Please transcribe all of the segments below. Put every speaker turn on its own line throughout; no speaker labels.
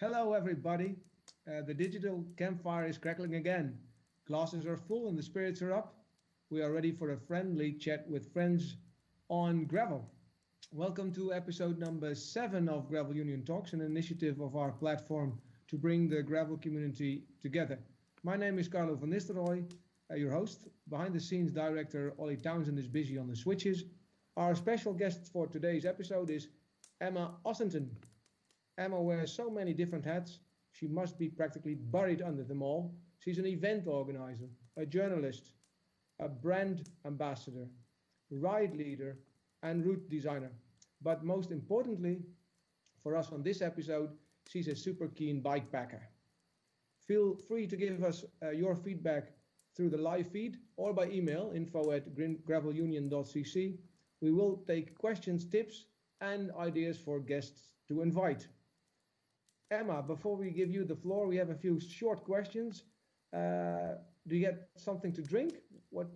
Hello, everybody. The digital campfire is crackling again. Glasses are full and the spirits are up. We are ready for a friendly chat with friends on gravel. Welcome to episode number 7 of Gravel Union Talks, an initiative of our platform to bring the gravel community together. My name is Carlo Van Nistelrooy, your host. Behind the scenes director Ollie Townsend is busy on the switches. Our special guest for today's episode is Emma Osenton. Emma wears so many different hats, she must be practically buried under them all. She's an event organizer, a journalist, a brand ambassador, ride leader, and route designer. But most importantly, for us on this episode, she's a super keen bikepacker. Feel free to give us your feedback through the live feed or by email, info@gravelunion.cc. We will take questions, tips, and ideas for guests to invite. Emma, before we give you the floor, we have a few short questions. Do you get something to drink? What?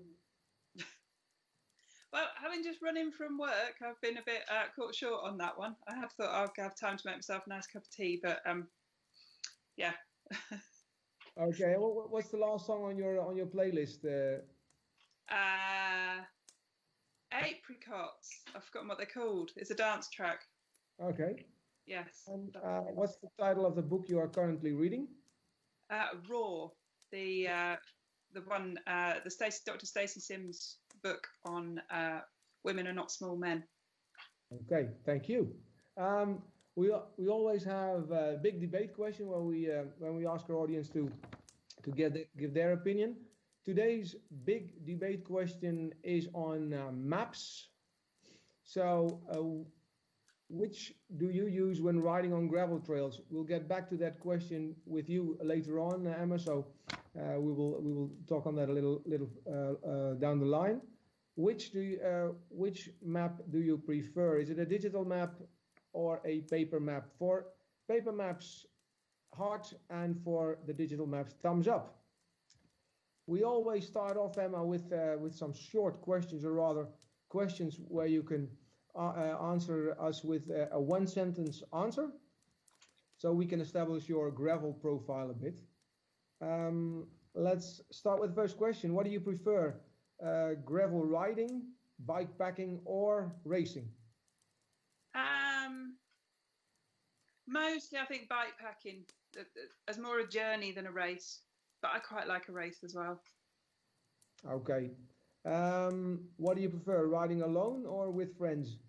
Well, having just run in from work, I've been a bit caught short on that one. I have thought I'll have time to make myself a nice cup of tea, but yeah.
Okay. Well, what's the last song on your playlist?
Apricots. I've forgotten what they're called. It's a dance track.
Okay.
Yes.
And what's the title of the book you are currently reading?
Raw. The one, Dr. Stacey Sims book on women are not small men.
Okay, thank you. We always have a big debate question when we ask our audience to give their opinion. Today's big debate question is on maps. So, which do you use when riding on gravel trails? We'll get back to that question with you later on, Emma. So we will talk on that a little down the line. Which map do you prefer? Is it a digital map or a paper map? For paper maps, heart, and for the digital maps, thumbs up. We always start off, Emma, with some short questions, or rather questions where you can answer us with a one-sentence answer, so we can establish your gravel profile a bit. Let's start with the first question. What do you prefer, gravel riding, bike packing, or racing?
Mostly, I think bike packing as more a journey than a race, but I quite like a race as well.
Okay. What do you prefer, riding alone or with friends?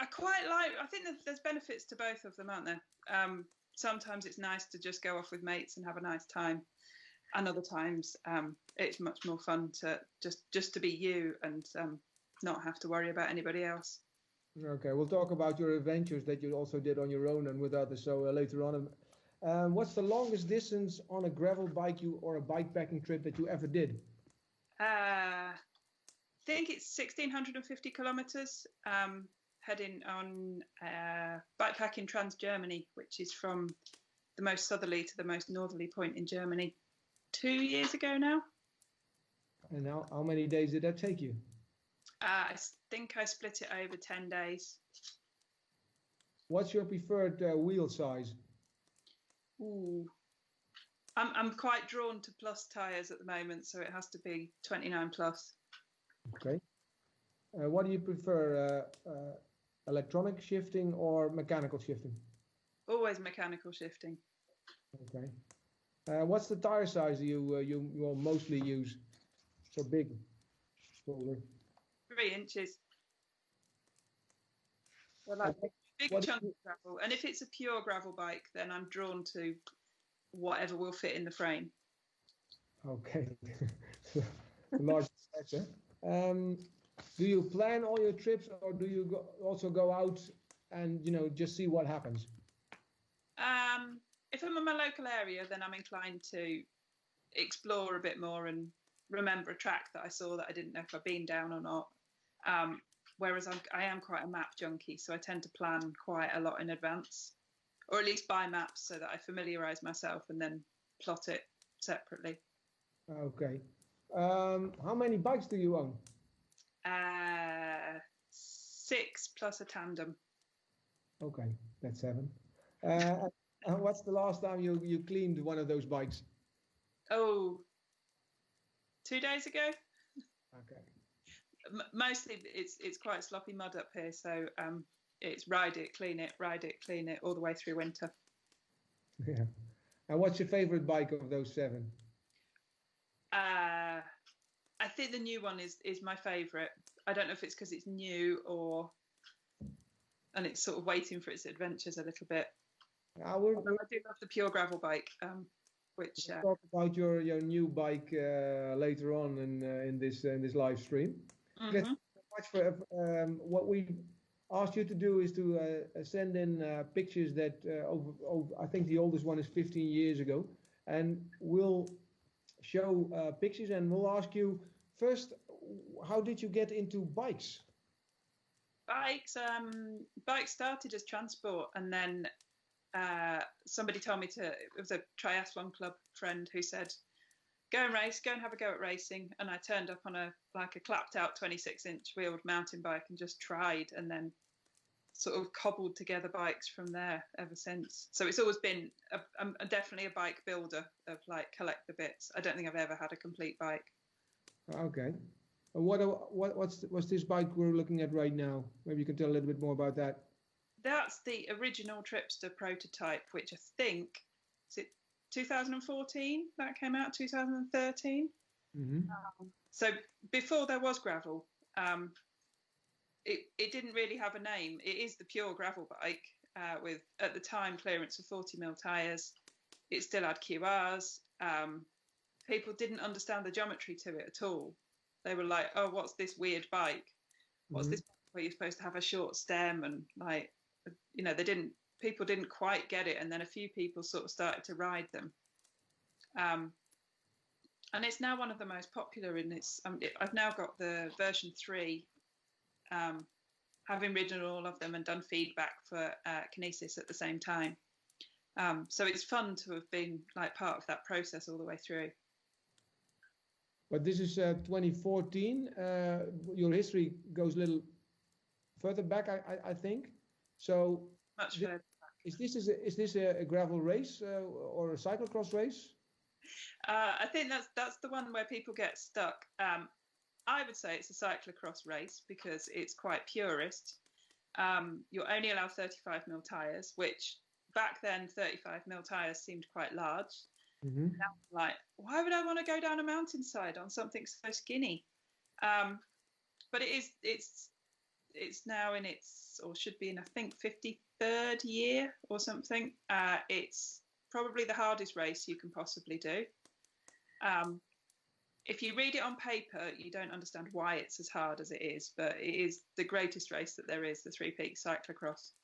I think that there's benefits to both of them, aren't there? Sometimes it's nice to just go off with mates and have a nice time, and other times it's much more fun to just to be you and not have to worry about anybody else.
Okay, we'll talk about your adventures that you also did on your own and with others, so later on. What's the longest distance on a gravel bike or a bikepacking trip that you ever did?
I think it's 1,650 kilometers, heading on bikepacking Trans-Germany, which is from the most southerly to the most northerly point in Germany 2 years ago now.
And how many days did that take you?
I think I split it over 10 days.
What's your preferred wheel size?
Ooh. I'm quite drawn to plus tyres at the moment, so it has to be 29 plus.
Okay. What do you prefer, electronic shifting or mechanical shifting?
Always mechanical shifting.
Okay. What's the tyre size you will mostly use for big shoulder?
3 inches. Well, like big chunk of gravel. And if it's a pure gravel bike, then I'm drawn to whatever will fit in the frame.
Okay. Large sector. Do you plan all your trips, or do you also go out and just see what happens?
If I'm in my local area, then I'm inclined to explore a bit more and remember a track that I saw that I didn't know if I'd been down or not. Whereas I am quite a map junkie, so I tend to plan quite a lot in advance, or at least buy maps so that I familiarise myself and then plot it separately.
Okay. How many bikes do you own?
6 plus a tandem.
Okay, that's 7. And what's the last time you cleaned one of those bikes?
Oh, 2 days ago.
Okay.
Mostly it's quite sloppy mud up here, so it's ride it, clean it all the way through winter.
Yeah. And what's your favorite bike of those 7?
I think the new one is my favorite. I don't know if it's because it's new and it's sort of waiting for its adventures a little bit. I do love the pure gravel bike, which
we'll talk about your new bike later on in this live stream.
Mm-hmm.
Thank you so much for what we asked you to do is to send in pictures that I think the oldest one is 15 years ago, and we'll show pictures, and we'll ask you first, how did you get into bikes?
Bikes started as transport, and then somebody told me it was a triathlon club friend who said, go and race, go and have a go at racing. And I turned up on a clapped out 26-inch wheeled mountain bike and just tried, and then sort of cobbled together bikes from there ever since. So it's always been definitely a bike builder of collect the bits. I don't think I've ever had a complete bike.
Okay. What's this bike we're looking at right now? Maybe you can tell a little bit more about that.
That's the original Tripster prototype, which I think, is it 2014 that came out, 2013?
Mm-hmm.
So before there was gravel, it didn't really have a name. It is the pure gravel bike with, at the time, clearance of 40mm tyres. It still had QRs. People didn't understand the geometry to it at all. They were like, oh, what's this weird bike? What's this bike where you're supposed to have a short stem? And people didn't quite get it. And then a few people sort of started to ride them. And it's now one of the most popular in its, I've now got the version 3, having ridden all of them and done feedback for Kinesis at the same time. So it's fun to have been part of that process all the way through.
But this is 2014. Your history goes a little further back, I think. So
much further back.
Is this a gravel race or a cyclocross race?
I think that's the one where people get stuck. I would say it's a cyclocross race because it's quite purist. You're only allowed 35mm tyres, which back then 35mm tyres seemed quite large.
Mm-hmm.
Now, why would I want to go down a mountainside on something so skinny? But it's now in its, or should be in, I think, 53rd year or something. It's probably the hardest race you can possibly do. If you read it on paper, you don't understand why it's as hard as it is, but it is the greatest race that there is, the Three Peaks Cyclocross.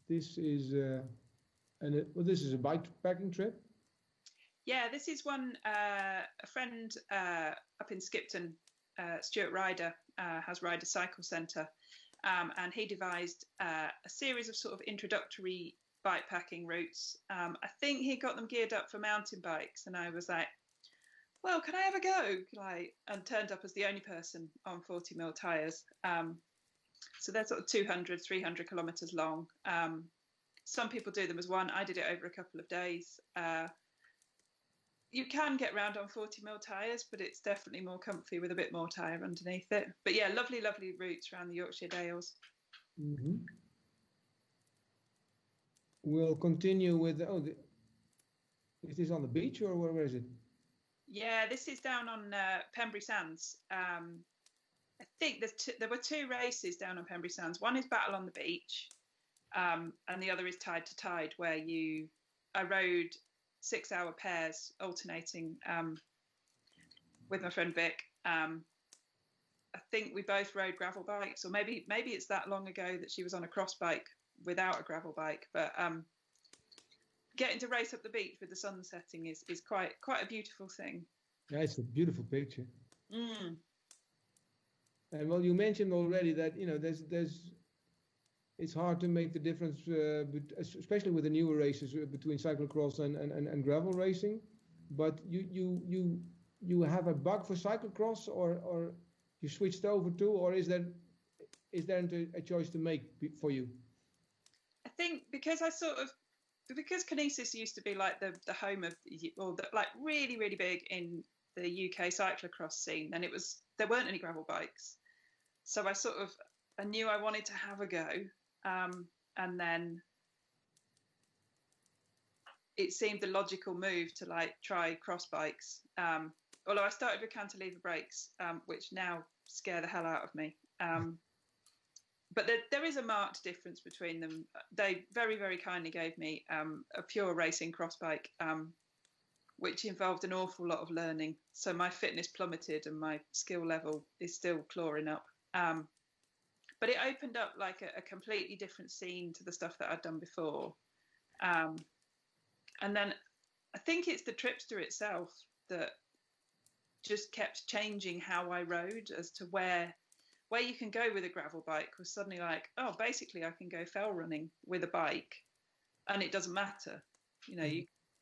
This is this is a bikepacking trip.
Yeah, this is one. A friend up in Skipton, Stuart Ryder, has Ryder Cycle Centre, and he devised a series of sort of introductory bikepacking routes. I think he got them geared up for mountain bikes, and I was like, well, can I have a go? And turned up as the only person on 40mm tyres. So they're sort of 200, 300 kilometres long. Some people do them as one. I did it over a couple of days. You can get round on 40mm tyres, but it's definitely more comfy with a bit more tyre underneath it. But yeah, lovely, lovely routes around the Yorkshire Dales.
Mm-hmm. We'll continue with, is this on the beach or where is it?
Yeah, this is down on Pembrey Sands. I think there were 2 races down on Pembrey Sands. One is Battle on the Beach, and the other is Tide to Tide, where I rode 6-hour pairs alternating with my friend Vic. I think we both rode gravel bikes, or maybe it's that long ago that she was on a cross bike without a gravel bike. But getting to race up the beach with the sun setting is quite a beautiful thing.
Yeah, it's a beautiful picture.
Mm.
And well, you mentioned already that it's hard to make the difference, especially with the newer races between cyclocross and gravel racing. But you have a bug for cyclocross, or you switched over to, or is is there a choice to make for you?
I think because because Kinesis used to be like the home of, or like really, really big in the UK cyclocross scene, and there weren't any gravel bikes. So I knew I wanted to have a go. And then it seemed the logical move to like try cross bikes. Although I started with cantilever brakes, which now scare the hell out of me. But there is a marked difference between them. They very, very kindly gave me a pure racing cross bike, which involved an awful lot of learning. So my fitness plummeted and my skill level is still clawing up. But it opened up like a completely different scene to the stuff that I'd done before. And then I think it's the Tripster itself that just kept changing how I rode as to where you can go with a gravel bike was suddenly like, oh, basically I can go fell running with a bike and it doesn't matter. You know,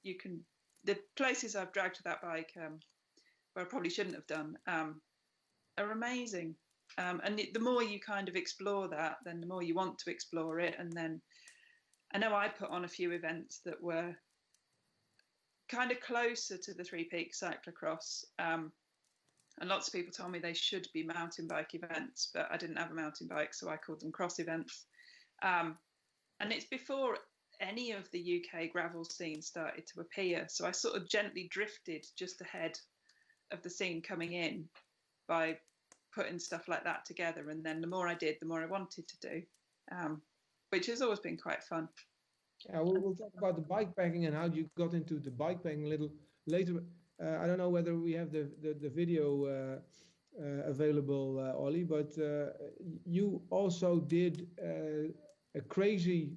you can, the places I've dragged that bike where I probably shouldn't have done are amazing. And the more you kind of explore that, then the more you want to explore it. And then I know I put on a few events that were kind of closer to the Three Peaks cyclocross. And lots of people told me they should be mountain bike events, but I didn't have a mountain bike, so I called them cross events. And it's before any of the UK gravel scene started to appear. So I sort of gently drifted just ahead of the scene coming in by putting stuff like that together. And then the more I did, the more I wanted to do, which has always been quite fun.
Yeah, we'll talk about the bikepacking and how you got into the bikepacking a little later. I don't know whether we have the video available, Ollie, but you also did a crazy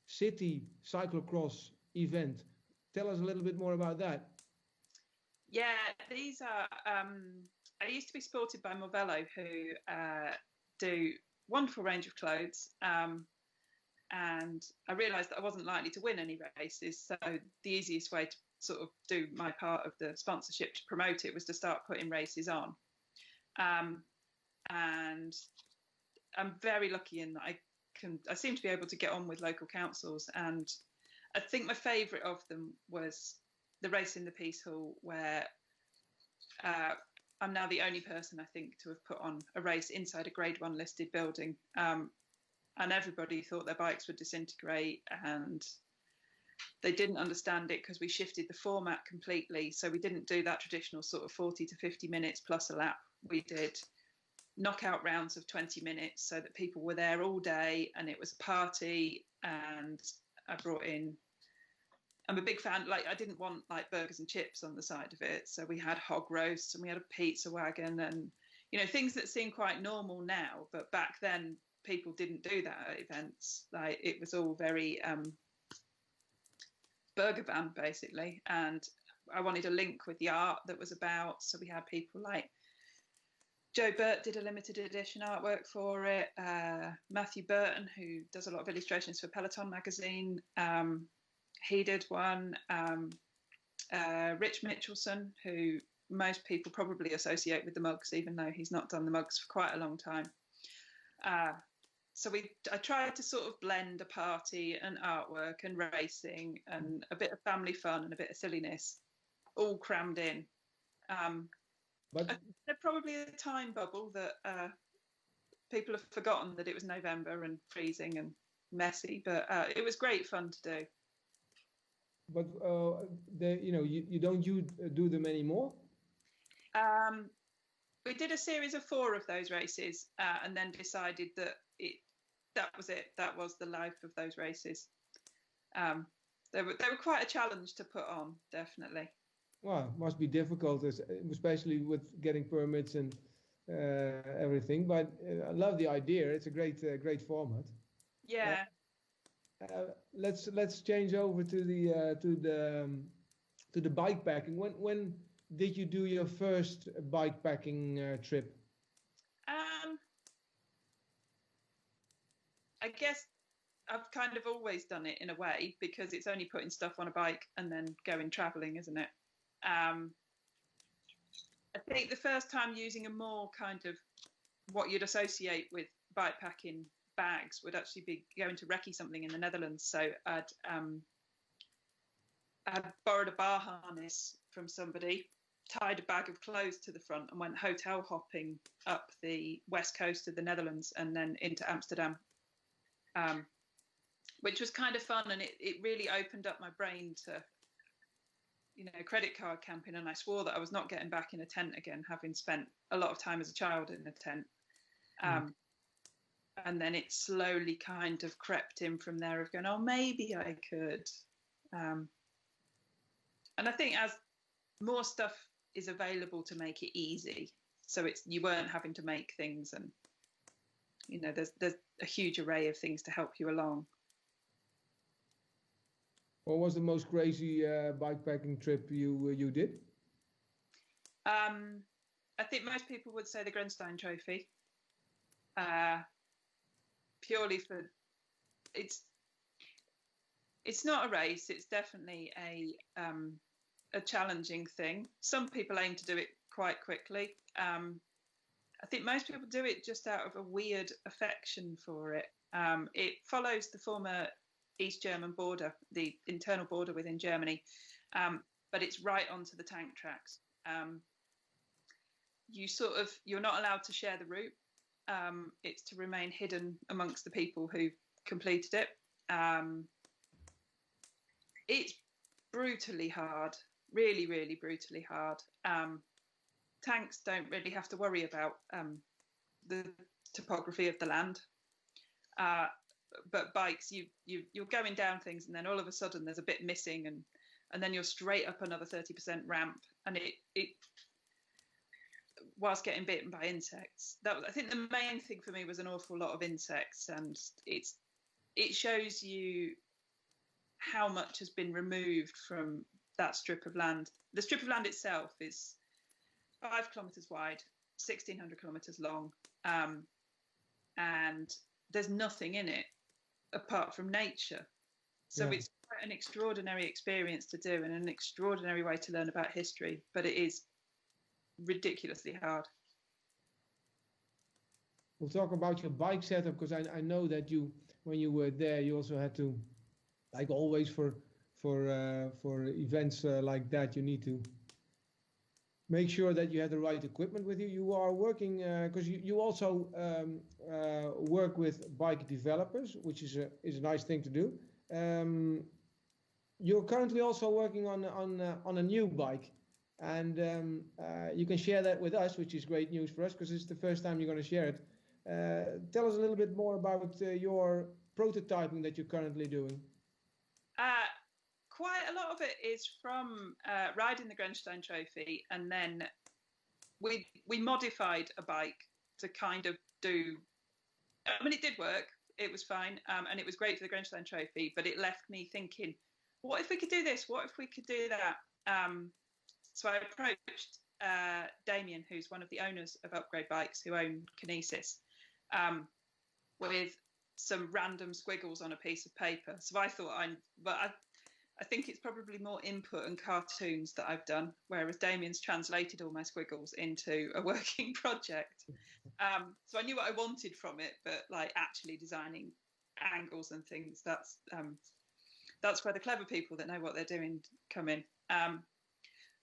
city cyclocross event. Tell us a little bit more about that.
Yeah, these are, I used to be supported by Movello, who do wonderful range of clothes. And I realised that I wasn't likely to win any races. So the easiest way to sort of do my part of the sponsorship to promote it was to start putting races on. And I'm very lucky in that I seem to be able to get on with local councils. And I think my favourite of them was the race in the Peace Hall, where I'm now the only person, I think, to have put on a race inside a Grade 1 listed building. And everybody thought their bikes would disintegrate, and they didn't understand it because we shifted the format completely. So we didn't do that traditional sort of 40 to 50 minutes plus a lap. We did knockout rounds of 20 minutes so that people were there all day, and it was a party. And I brought in, I'm a big fan, like I didn't want like burgers and chips on the side of it. So we had hog roasts and we had a pizza wagon and, you know, things that seem quite normal now, but back then people didn't do that at events. Like it was all very burger van basically. And I wanted a link with the art that was about. So we had people like Joe Burt did a limited edition artwork for it. Matthew Burton, who does a lot of illustrations for Peloton magazine, he did one. Rich Mitchelson, who most people probably associate with the mugs, even though he's not done the mugs for quite a long time. So I tried to sort of blend a party and artwork and racing and a bit of family fun and a bit of silliness, all crammed in. But there's probably a time bubble that people have forgotten that it was November and freezing and messy, but it was great fun to do.
But you don't do them anymore?
We did a series of 4 of those races and then decided that that was it. That was the life of those races. They were quite a challenge to put on, definitely.
Well, it must be difficult, especially with getting permits and everything. But I love the idea. It's a great format.
Yeah.
Let's change over to the bikepacking. When did you do your first bikepacking trip?
I guess I've kind of always done it in a way, because it's only putting stuff on a bike and then going travelling, isn't it? I think the first time using a more kind of what you'd associate with bikepacking bags would actually be going to recce something in the Netherlands. So I'd borrowed a bar harness from somebody, tied a bag of clothes to the front, and went hotel hopping up the west coast of the Netherlands and then into Amsterdam, which was kind of fun. And it really opened up my brain to, credit card camping. And I swore that I was not getting back in a tent again, having spent a lot of time as a child in a tent. And then it slowly kind of crept in from there of going, oh, maybe I could. And I think as more stuff is available to make it easy, so you weren't having to make things, and there's a huge array of things to help you along.
What was the most crazy bikepacking trip you did?
I think most people would say the Grunstein Trophy, purely for it's not a race. It's definitely a challenging thing. Some people aim to do it quite quickly. I think most people do it just out of a weird affection for it. It follows the former East German border, the internal border within Germany, but it's right onto the tank tracks. You're not allowed to share the route. It's to remain hidden amongst the people who completed it. It's brutally hard, really, really brutally hard. Tanks don't really have to worry about the topography of the land. But bikes, you're going down things, and then all of a sudden there's a bit missing, and then you're straight up another 30% ramp, and it whilst getting bitten by insects. I think the main thing for me was an awful lot of insects, and it shows you how much has been removed from that strip of land. The strip of land itself is 5 kilometres wide, 1,600 kilometres long, and there's nothing in it apart from nature. So It's quite an extraordinary experience to do, and an extraordinary way to learn about history, but it is ridiculously hard.
We'll talk about your bike setup, because I know that when you were there, you also had to, like always for events like that, you need to make sure that you have the right equipment with you. You are working, because you also work with bike developers, which is a nice thing to do. You're currently also working on a new bike, and you can share that with us, which is great news for us, because it's the first time you're going to share it. Tell us a little bit more about your prototyping that you're currently doing.
Quite a lot of it is from riding the Grunstein Trophy, and then we modified a bike to kind of do. I mean, it did work. It was fine, and it was great for the Grunstein Trophy. But it left me thinking, what if we could do this? What if we could do that? So I approached Damien, who's one of the owners of Upgrade Bikes, who own Kinesis, with some random squiggles on a piece of paper. So I thought, I think it's probably more input and cartoons that I've done, whereas Damien's translated all my squiggles into a working project. So I knew what I wanted from it, but like actually designing angles and things, that's where the clever people that know what they're doing come in.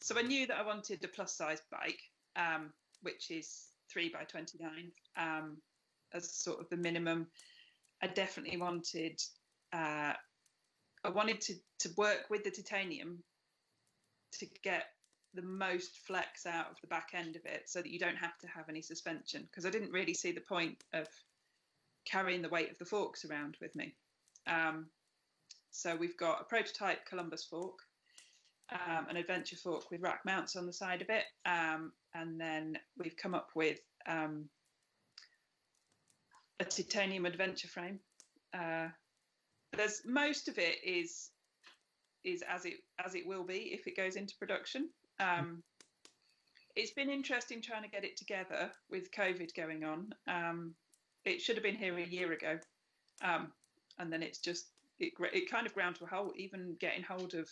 So I knew that I wanted a plus size bike, which is 3x29, as sort of the minimum. I definitely wanted. I wanted to work with the titanium to get the most flex out of the back end of it, so that you don't have to have any suspension, because I didn't really see the point of carrying the weight of the forks around with me. So we've got a prototype Columbus fork, an adventure fork with rack mounts on the side of it, and then we've come up with a titanium adventure frame. There's most of it is as it will be if it goes into production. It's been interesting trying to get it together with COVID going on. It should have been here a year ago, and then it kind of ground to a halt. Even getting hold of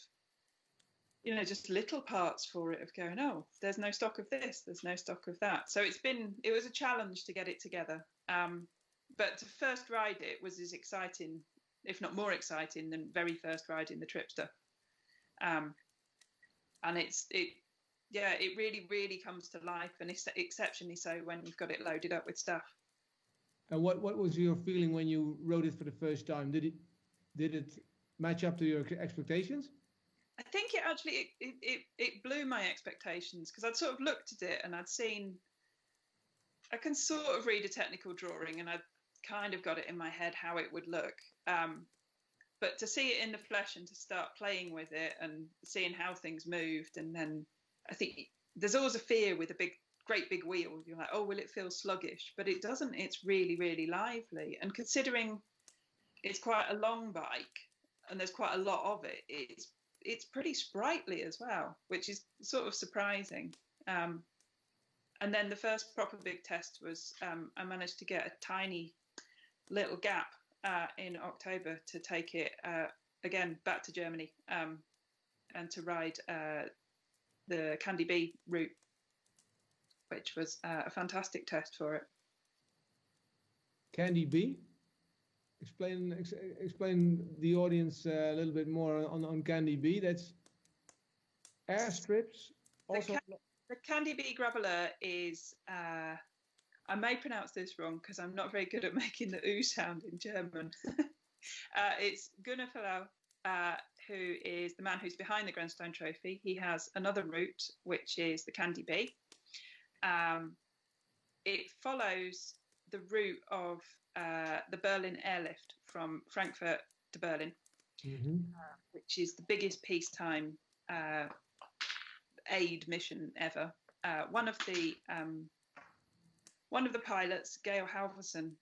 just little parts for it, of going, oh, there's no stock of this, there's no stock of that. So it was a challenge to get it together. but to first ride it was as exciting, if not more exciting, than very first riding the Tripster. And it really, really comes to life, and it's exceptionally so when you've got it loaded up with stuff.
And what was your feeling when you rode it for the first time? Did it match up to your expectations?
I think it actually it blew my expectations, because I'd sort of looked at it and I can sort of read a technical drawing, and I'd kind of got it in my head how it would look. But to see it in the flesh and to start playing with it and seeing how things moved, and then I think there's always a fear with a great big wheel. You're like, oh, will it feel sluggish? But it doesn't. It's really, really lively. And considering it's quite a long bike and there's quite a lot of it, it's pretty sprightly as well, which is sort of surprising. And then the first proper big test was I managed to get a tiny little gap in October to take it again back to Germany and to ride the Candy Bee route, which was a fantastic test for it.
Candy Bee? Explain the audience a little bit more on Candy Bee. That's airstrips. Also,
the Candy Bee Graveler is, I may pronounce this wrong because I'm not very good at making the oo sound in German. It's Gunnar Fallau, who is the man who's behind the Grandstone Trophy. He has another route, which is the Candy Bee. It follows the route of the Berlin airlift from Frankfurt to Berlin, which is the biggest peacetime aid mission ever. One of the pilots, Georg Halvorsen,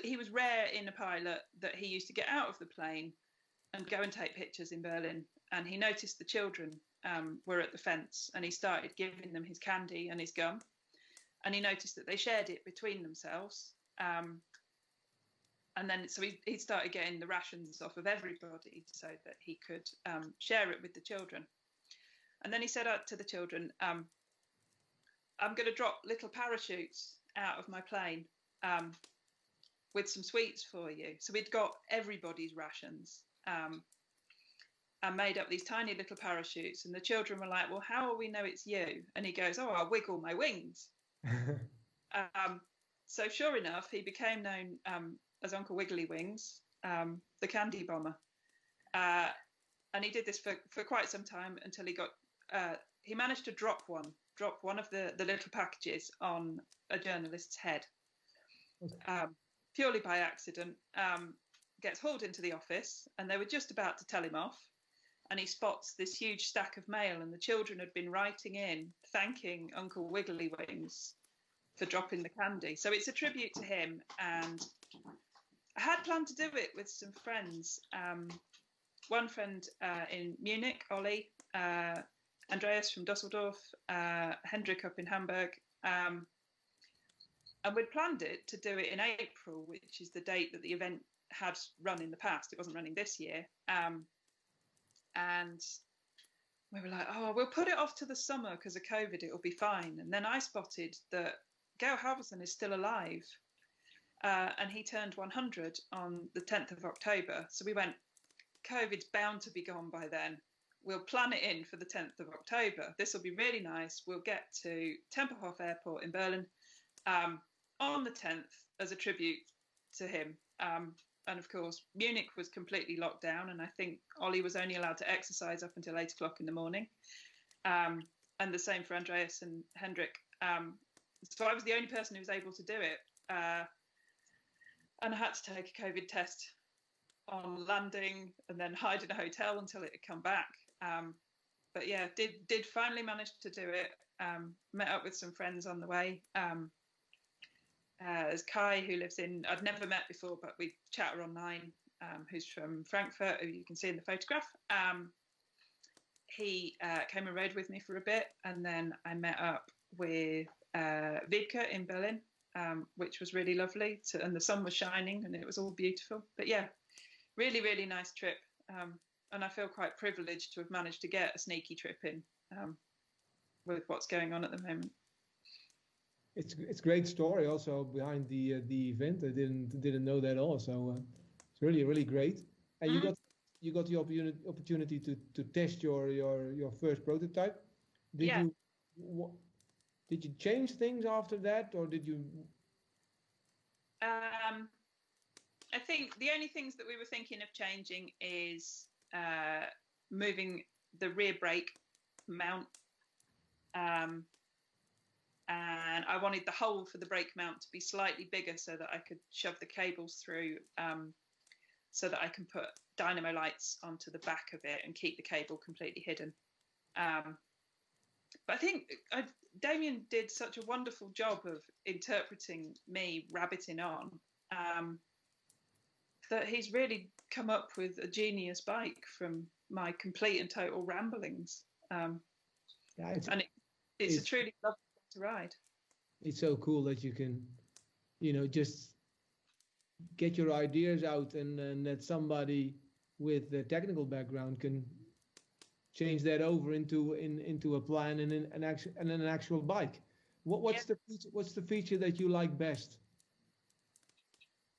he was rare in a pilot that he used to get out of the plane and go and take pictures in Berlin. And he noticed the children were at the fence, and he started giving them his candy and his gum. And he noticed that they shared it between themselves. And then so he started getting the rations off of everybody so that he could share it with the children. And then he said to the children, I'm going to drop little parachutes out of my plane with some sweets for you. So we'd got everybody's rations and made up these tiny little parachutes. And the children were like, well, how will we know it's you? And he goes, oh, I'll wiggle my wings. So sure enough, he became known as Uncle Wiggly Wings, the candy bomber. And he did this for quite some time until he managed to drop one of the little packages on a journalist's head, purely by accident. Gets hauled into the office, and they were just about to tell him off, and he spots this huge stack of mail, and the children had been writing in thanking Uncle Wiggly Wings for dropping the candy. So it's a tribute to him, and I had planned to do it with some friends. One friend in Munich, Ollie, Andreas from Dusseldorf, Hendrik up in Hamburg, and we'd planned it to do it in April, which is the date that the event had run in the past. It wasn't running this year. And we were like, oh, we'll put it off to the summer because of COVID, it'll be fine. And then I spotted that Georg Halvorsen is still alive, and he turned 100 on the 10th of October. So we went, COVID's bound to be gone by then. We'll plan it in for the 10th of October. This will be really nice. We'll get to Tempelhof Airport in Berlin on the 10th as a tribute to him. And of course, Munich was completely locked down, and I think Ollie was only allowed to exercise up until 8 o'clock in the morning. And the same for Andreas and Hendrik. So I was the only person who was able to do it. And I had to take a COVID test on landing and then hide in a hotel until it had come back. But yeah, did finally manage to do it. Met up with some friends on the way. There's Kai, who lives I'd never met before, but we chatter online, who's from Frankfurt, who you can see in the photograph. He came and rode with me for a bit, and then I met up with Wiebke in Berlin, which was really lovely. And the sun was shining, and it was all beautiful. But yeah, really, really nice trip. And I feel quite privileged to have managed to get a sneaky trip in with what's going on at the moment.
It's great story also behind the event. I didn't know that also. It's really great. And
Mm,
you got the opportunity to test your first prototype. Did
yeah.
you wh- did you change things after that, or did you?
Um, I think the only things that we were thinking of changing is moving the rear brake mount. And I wanted the hole for the brake mount to be slightly bigger so that I could shove the cables through, so that I can put dynamo lights onto the back of it and keep the cable completely hidden. But I think Damien did such a wonderful job of interpreting me rabbiting on, that he's really come up with a genius bike from my complete and total ramblings.
Yeah,
And it's a
it's
truly lovely to ride.
it's so cool that you can, just get your ideas out, and that somebody with the technical background can change that over into a plan and an actual bike.
Yeah,
What's the feature that you like best?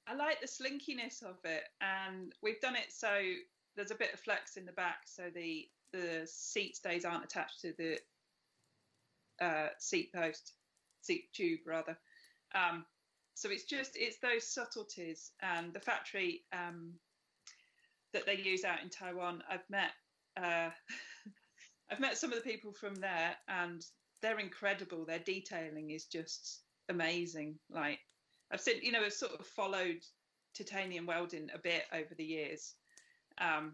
I like the slinkiness of it, and we've done it so there's a bit of flex in the back, so the seat stays aren't attached to the seat tube rather. So it's those subtleties, and the factory that they use out in Taiwan. I've met I've met some of the people from there, and they're incredible. Their detailing is just amazing. Like I've seen, I've sort of followed titanium welding a bit over the years, and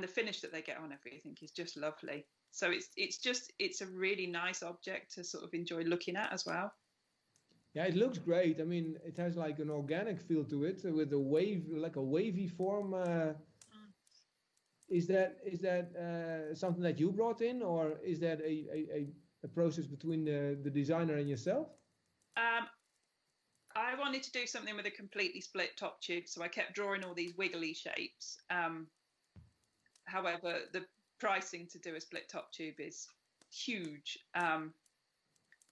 the finish that they get on everything is just lovely. So it's a really nice object to sort of enjoy looking at as well.
Yeah, it looks great. I mean, it has like an organic feel to it with like a wavy form. Is that something that you brought in, or is that a process between the designer and yourself?
Um, I wanted to do something with a completely split top tube, so I kept drawing all these wiggly shapes. However, the pricing to do a split top tube is huge.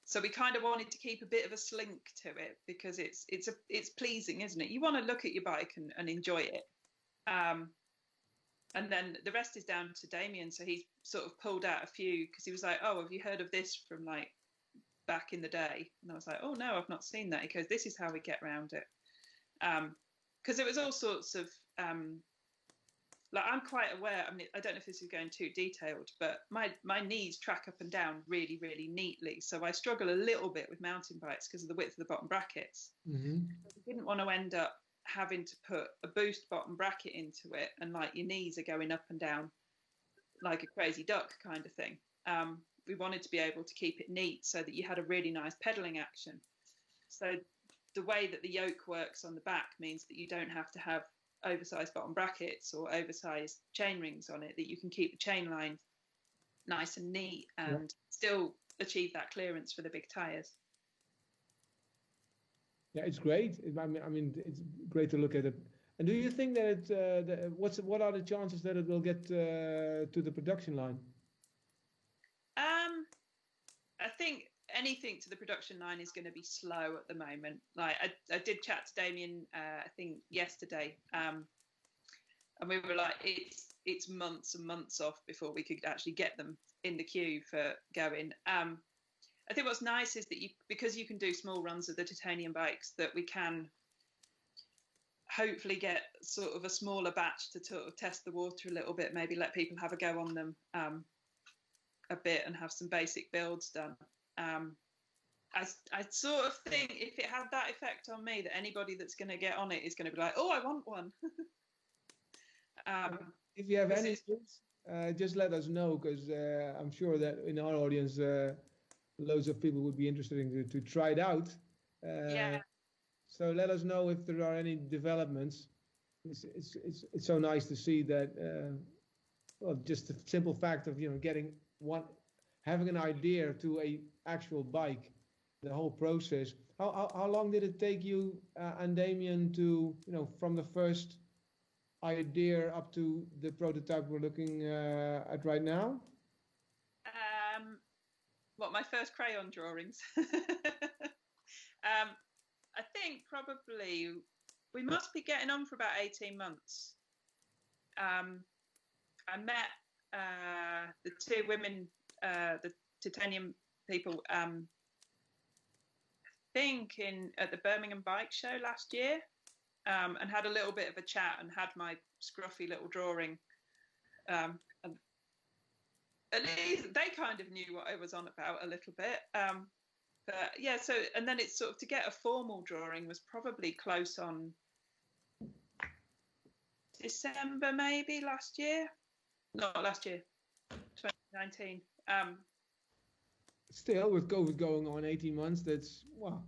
So we kind of wanted to keep a bit of a slink to it because it's pleasing, isn't it? You want to look at your bike and enjoy it. And then the rest is down to Damien. So he sort of pulled out a few because he was like, "Oh, have you heard of this from like back in the day?" And I was like, "Oh no, I've not seen that." He goes, "This is how we get around it." Because it was all sorts of like I'm quite aware. I mean, I don't know if this is going too detailed, but my knees track up and down really neatly. So I struggle a little bit with mountain bikes because of the width of the bottom brackets.
Mm-hmm.
I didn't want to end up having to put a boost bottom bracket into it, and like your knees are going up and down like a crazy duck kind of thing. We wanted to be able to keep it neat so that you had a really nice pedaling action. So the way that the yoke works on the back means that you don't have to have oversized bottom brackets or oversized chain rings on it, that you can keep the chain line nice and neat and still achieve that clearance for the big tires.
Yeah, it's great. I mean, it's great to look at it. And do you think that what are the chances that it will get to the production line?
I think anything to the production line is going to be slow at the moment. Like I did chat to Damien, I think yesterday, and we were like, it's months and months off before we could actually get them in the queue for going. I think what's nice is that because you can do small runs of the titanium bikes, that we can hopefully get sort of a smaller batch to sort of test the water a little bit, maybe let people have a go on them a bit and have some basic builds done. I sort of think if it had that effect on me, that anybody that's going to get on it is going to be like, "Oh, I want one."
If you have any tips, just let us know, because I'm sure that in our audience, loads of people would be interested to try it out.
Yeah.
So let us know if there are any developments. It's so nice to see that. Well, just the simple fact of having an idea to a actual bike, the whole process. How long did it take you and Damien to from the first idea up to the prototype we're looking at right now?
What, my first crayon drawings? I think probably we must be getting on for about 18 months. I met the two women, the titanium people, I think at the Birmingham Bike Show last year, and had a little bit of a chat and had my scruffy little drawing. And at least they kind of knew what I was on about a little bit. But yeah, so, and then it's sort of to get a formal drawing was probably close on December maybe last year. Not last year, 2019.
Still, with COVID going on 18 months, that's, wow.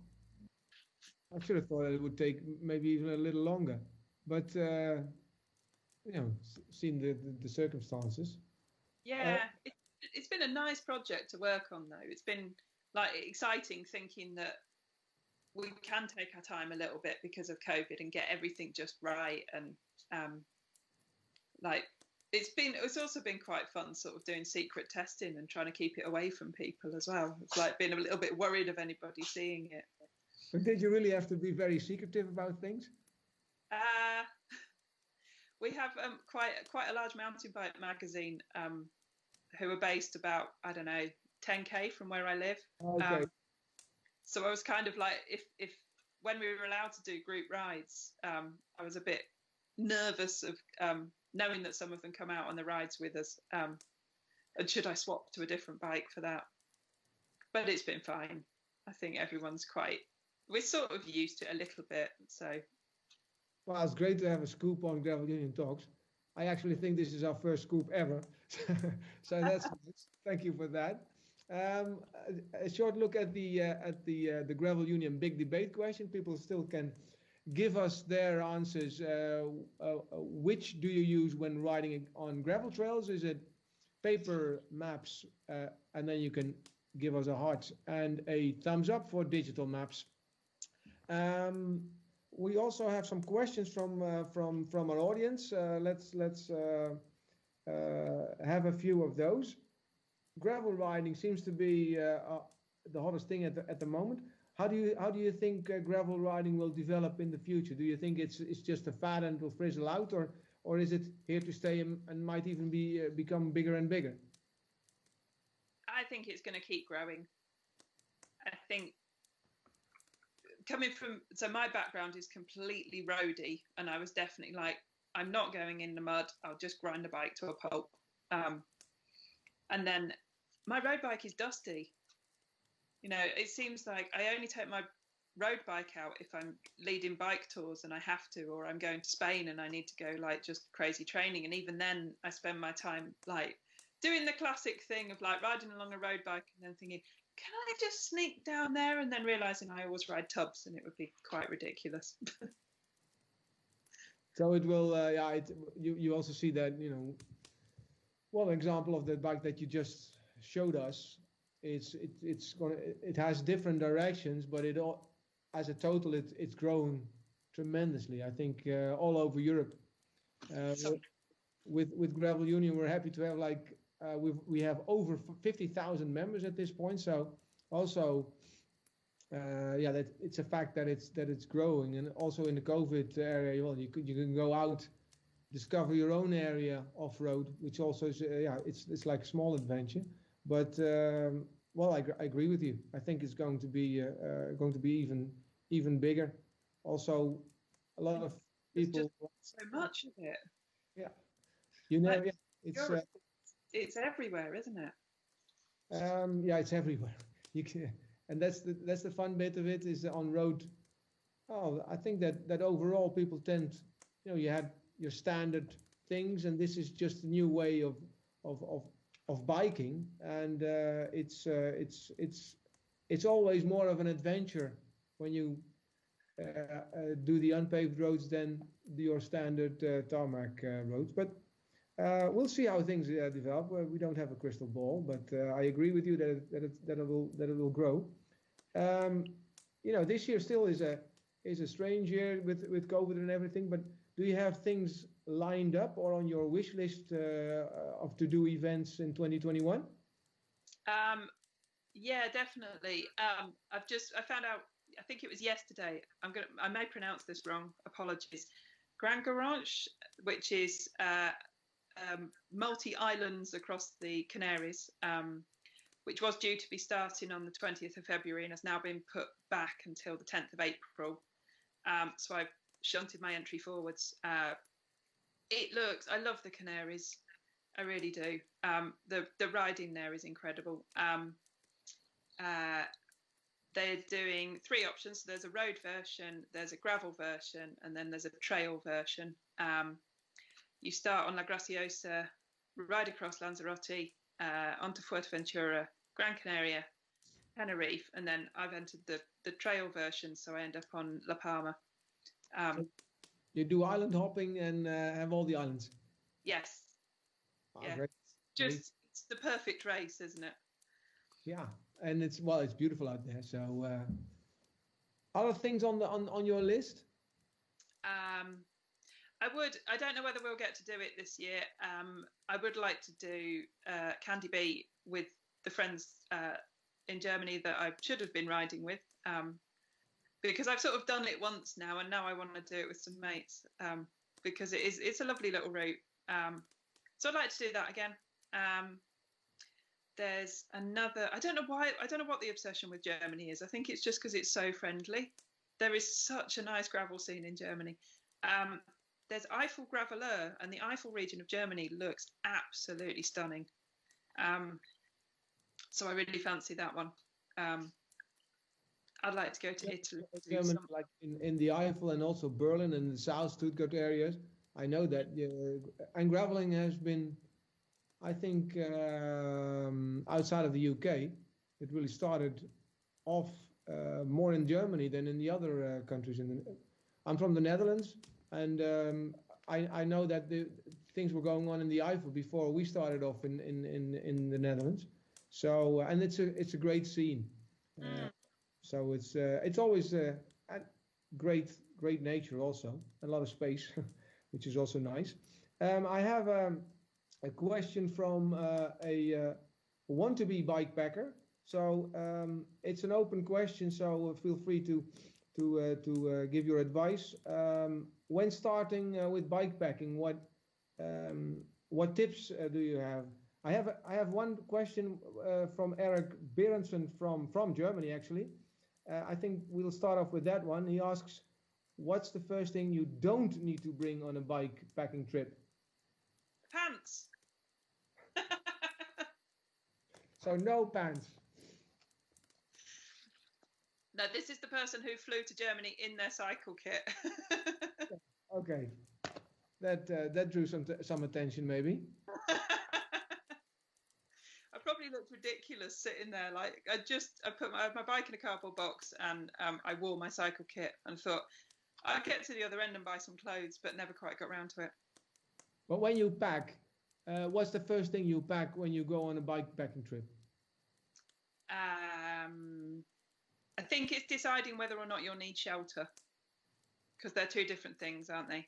I should have thought it would take maybe even a little longer. But, you know, seeing the circumstances.
Yeah, it's been a nice project to work on, though. It's been like exciting thinking that we can take our time a little bit because of COVID and get everything just right. And like it's also been quite fun sort of doing secret testing and trying to keep it away from people as well. It's like being a little bit worried of anybody seeing it.
But did you really have to be very secretive about things?
We have quite a large mountain bike magazine who are based about, I don't know, 10k from where I live.
Okay.
So I was kind of like, if when we were allowed to do group rides, I was a bit nervous of knowing that some of them come out on the rides with us. And should I swap to a different bike for that? But it's been fine. I think we're sort of used to it a little bit. So.
Well, it's great to have a scoop on Gravel Union Talks. I actually think this is our first scoop ever. So that's nice. Thank you for that. A short look at the Gravel Union big debate question. People still can give us their answers. Which do you use when riding on gravel trails? Is it paper maps? And then you can give us a heart and a thumbs up for digital maps. We also have some questions from our audience. Let's have a few of those. Gravel riding seems to be the hottest thing at the moment. How do you think gravel riding will develop in the future? Do you think it's just a fad and will frizzle out, or is it here to stay and might even become bigger and bigger?
I think it's going to keep growing. I think so my background is completely roady, and I was definitely like, I'm not going in the mud. I'll just grind a bike to a pulp. And then my road bike is dusty. You know, it seems like I only take my road bike out if I'm leading bike tours and I have to, or I'm going to Spain and I need to go like just crazy training. And even then I spend my time like doing the classic thing of like riding along a road bike and then thinking, can I just sneak down there? And then realizing I always ride tubs and it would be quite ridiculous.
So it will, you also see that, you know, one example of that bike that you just showed us, it has different directions, but as a total, it's grown tremendously. I think all over Europe. With Gravel Union, we're happy to have we have over 50,000 members at this point. So also, that it's a fact that it's growing, and also in the COVID area, well, you can go out, discover your own area off road, which also is it's like a small adventure. But well, I agree with you. I think it's going to be even bigger. Also, a lot of people.
So much of it.
Yeah, you know,
it's everywhere, isn't it?
Yeah, it's everywhere. You can, and that's the fun bit of it is on road. Oh, I think that overall people tend, you know, you had your standard things, and this is just a new way of biking, and it's always more of an adventure when you do the unpaved roads than your standard tarmac roads. But we'll see how things develop. We don't have a crystal ball, but I agree with you that it will grow. You know, this year still is a strange year with COVID and everything. But do you have things lined up or on your wish list of to-do events in 2021?
Yeah, definitely. I found out I think it was yesterday. I may pronounce this wrong. Apologies. Grand Garage, which is multi-islands across the Canaries, which was due to be starting on the 20th of February and has now been put back until the 10th of April. So I've shunted my entry forwards. I love the Canaries. I really do. The riding there is incredible. They're doing 3 options. So there's a road version, there's a gravel version, and then there's a trail version. You start on La Graciosa, ride across Lanzarote, onto Fuerteventura, Gran Canaria, Tenerife, and then I've entered the trail version, so I end up on La Palma.
You do island hopping and have all the islands?
Yes.
Oh,
yeah.
Great.
It's the perfect race, isn't it?
Yeah, and it's beautiful out there. So, other things on your list?
I don't know whether we'll get to do it this year. I would like to do Candy Bee with the friends in Germany that I should have been riding with, because I've sort of done it once now, and now I want to do it with some mates, because it's a lovely little route. So I'd like to do that again. There's another. I don't know what the obsession with Germany is. I think it's just because it's so friendly. There is such a nice gravel scene in Germany. There's Eifel Graveleur, and the Eifel region of Germany looks absolutely stunning. So I really fancy that one. I'd like to go to Italy.
Germany, like in the Eifel and also Berlin and the South Stuttgart areas. I know that, and graveling has been, I think, outside of the UK, it really started off more in Germany than in the other countries. I'm from the Netherlands, and I know that the things were going on in the Eifel before we started off in the Netherlands. So, and it's a great scene. So it's always great nature also, a lot of space, which is also nice. I have a question from a want-to-be bikepacker. So it's an open question, so feel free to give your advice. When starting with bikepacking, what tips do you have? I have one question from Eric Berendsen from Germany, actually. I think we'll start off with that one. He asks, what's the first thing you don't need to bring on a bikepacking trip?
Pants.
So no pants.
No, this is the person who flew to Germany in their cycle kit.
Okay, that drew some attention, maybe.
I probably looked ridiculous sitting there. Like I put my bike in a cardboard box, and I wore my cycle kit, and thought I'd get to the other end and buy some clothes, but never quite got around to it.
But when you pack, what's the first thing you pack when you go on a bikepacking trip?
I think it's deciding whether or not you'll need shelter, because they're 2 different things, aren't they?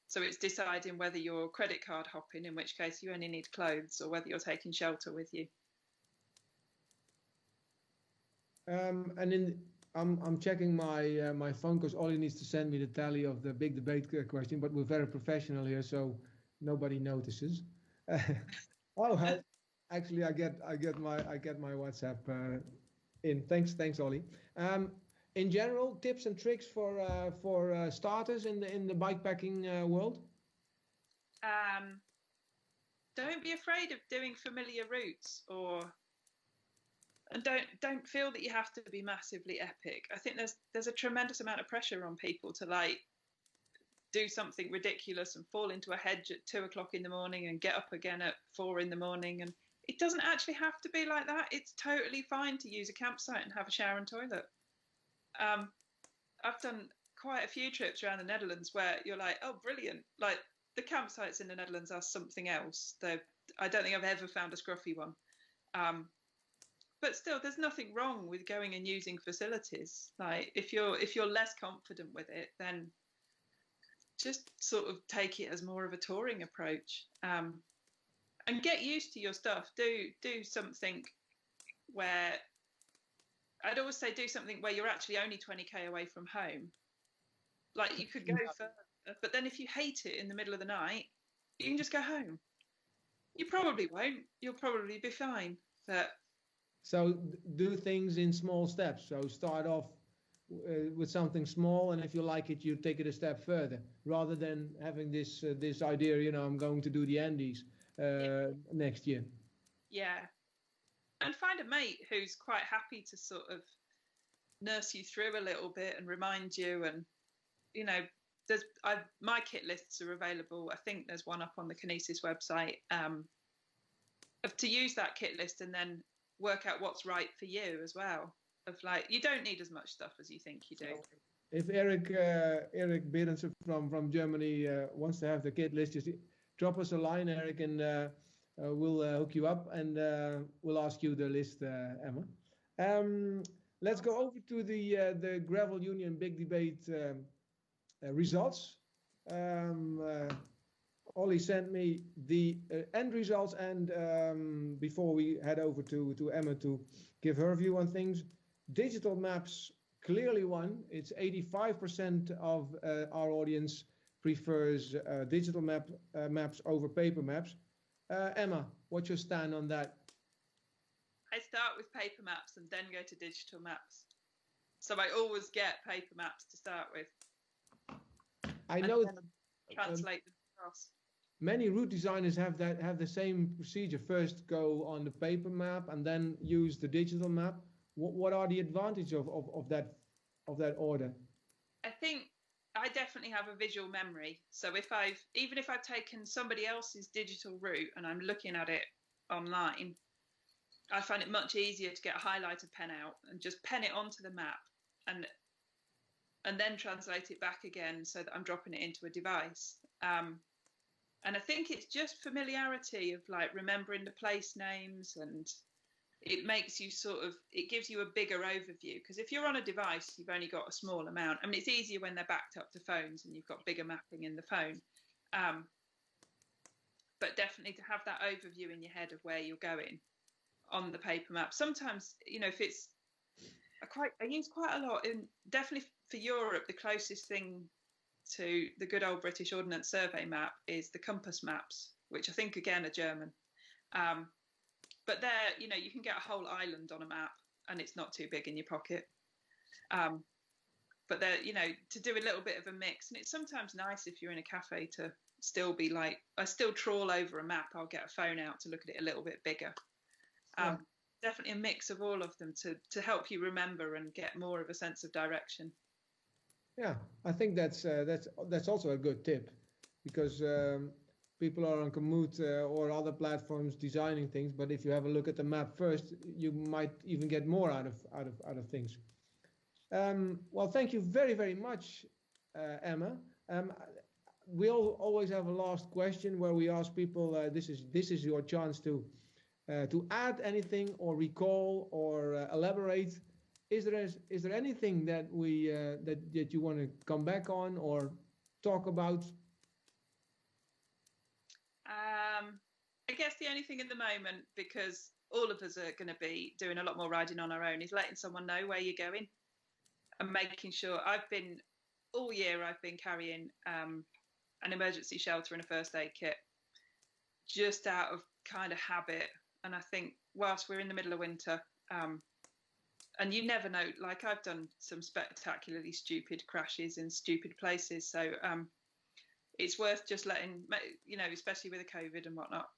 So it's deciding whether you're credit card hopping, in which case you only need clothes, or whether you're taking shelter with you.
And I'm checking my phone, because Ollie needs to send me the tally of the big debate question, but we're very professional here, so nobody notices. Actually, I get my WhatsApp in. Thanks, Ollie. In general, tips and tricks for starters in the bikepacking world.
Don't be afraid of doing familiar routes, and don't feel that you have to be massively epic. I think there's a tremendous amount of pressure on people to like do something ridiculous and fall into a hedge at 2 o'clock in the morning and get up again at 4 in the morning, and it doesn't actually have to be like that. It's totally fine to use a campsite and have a shower and toilet. I've done quite a few trips around the Netherlands where you're like, oh, brilliant. Like the campsites in the Netherlands are something else. I don't think I've ever found a scruffy one. But still, there's nothing wrong with going and using facilities. Like if you're less confident with it, then just sort of take it as more of a touring approach. And get used to your stuff. Do something where I'd always say do something where you're actually only 20k away from home. Like you could go further, but then if you hate it in the middle of the night, you can just go home. You probably won't. You'll probably be fine. But
so do things in small steps. So start off with something small, and if you like it, you take it a step further, rather than having this this idea. You know, I'm going to do the Andes next year.
Yeah, and find a mate who's quite happy to sort of nurse you through a little bit and remind you. And you know, my kit lists are available. I think there's one up on the Kinesis website to use that kit list and then work out what's right for you as well. Of like, you don't need as much stuff as you think you do.
If Eric Berensen from Germany wants to have the kit list, just drop us a line, Eric, and we'll hook you up, and we'll ask you the list, Emma. Let's go over to the Gravel Union Big Debate results. Ollie sent me the end results, and before we head over to Emma to give her view on things, digital maps clearly won. It's 85% of our audience prefers digital maps over paper maps. Emma, what's your stand on that?
I start with paper maps and then go to digital maps. So I always get paper maps to start with.
I know
translate them across.
Many route designers have the same procedure. First go on the paper map and then use the digital map. What are the advantages of that order?
I think I definitely have a visual memory. So even if I've taken somebody else's digital route and I'm looking at it online, I find it much easier to get a highlighter pen out and just pen it onto the map and then translate it back again so that I'm dropping it into a device. And I think it's just familiarity of like remembering the place names, and it makes you it gives you a bigger overview, because if you're on a device, you've only got a small amount. I mean, it's easier when they're backed up to phones and you've got bigger mapping in the phone. But definitely to have that overview in your head of where you're going on the paper map. Sometimes, you know, if it's, I use quite a lot definitely for Europe, the closest thing to the good old British Ordnance Survey map is the compass maps, which I think again are German. But there, you know, you can get a whole island on a map and it's not too big in your pocket. But there, you know, to do a little bit of a mix, and it's sometimes nice if you're in a cafe to still be like, I still trawl over a map, I'll get a phone out to look at it a little bit bigger. Definitely a mix of all of them to help you remember and get more of a sense of direction.
Yeah, I think that's also a good tip, because people are on Komoot or other platforms designing things, but if you have a look at the map first, you might even get more out of things. Well, thank you very, very much, Emma. We always have a last question where we ask people, this is your chance to add anything or recall or elaborate. Is there anything that that you want to come back on or talk about?
I guess the only thing at the moment, because all of us are going to be doing a lot more riding on our own, is letting someone know where you're going and making sure. All year I've been carrying an emergency shelter and a first aid kit, just out of kind of habit. And I think whilst we're in the middle of winter, and you never know, like I've done some spectacularly stupid crashes in stupid places. So it's worth just letting, you know, especially with the COVID and whatnot,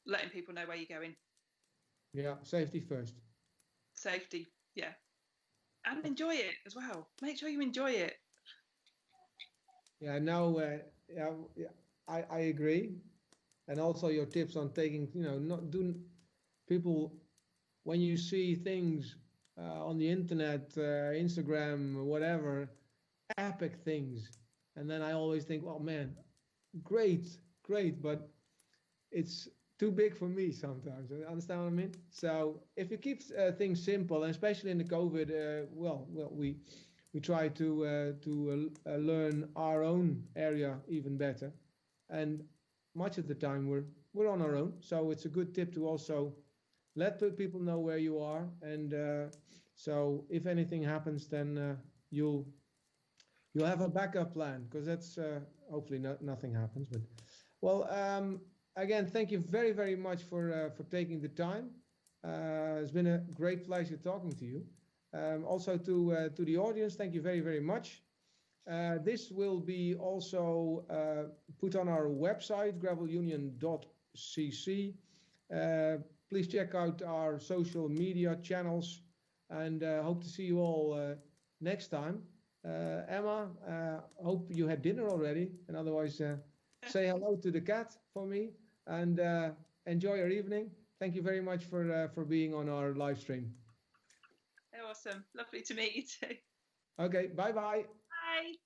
letting people know where you're going.
Yeah, safety first.
Safety, yeah. And enjoy it as well. Make sure you enjoy it.
Yeah, no, I agree. And also your tips on taking, you know, not doing people, when you see things on the internet, Instagram, whatever, epic things. And then I always think, oh man, great, but it's too big for me sometimes. You understand what I mean? So if you keep things simple, and especially in the COVID, we try to learn our own area even better, and much of the time we're on our own. So it's a good tip to also let people know where you are, and So if anything happens, then you'll have a backup plan, because that's hopefully nothing happens. But well, again, thank you very, very much for taking the time. It's been a great pleasure talking to you. Also to the audience, thank you very, very much. This will be also put on our website, gravelunion.cc. Please check out our social media channels, and hope to see you all next time. Emma, hope you had dinner already, and otherwise say hello to the cat for me, and enjoy your evening. Thank you very much for being on our live stream.
Awesome. Lovely to meet you too.
Okay, bye-bye.
Bye.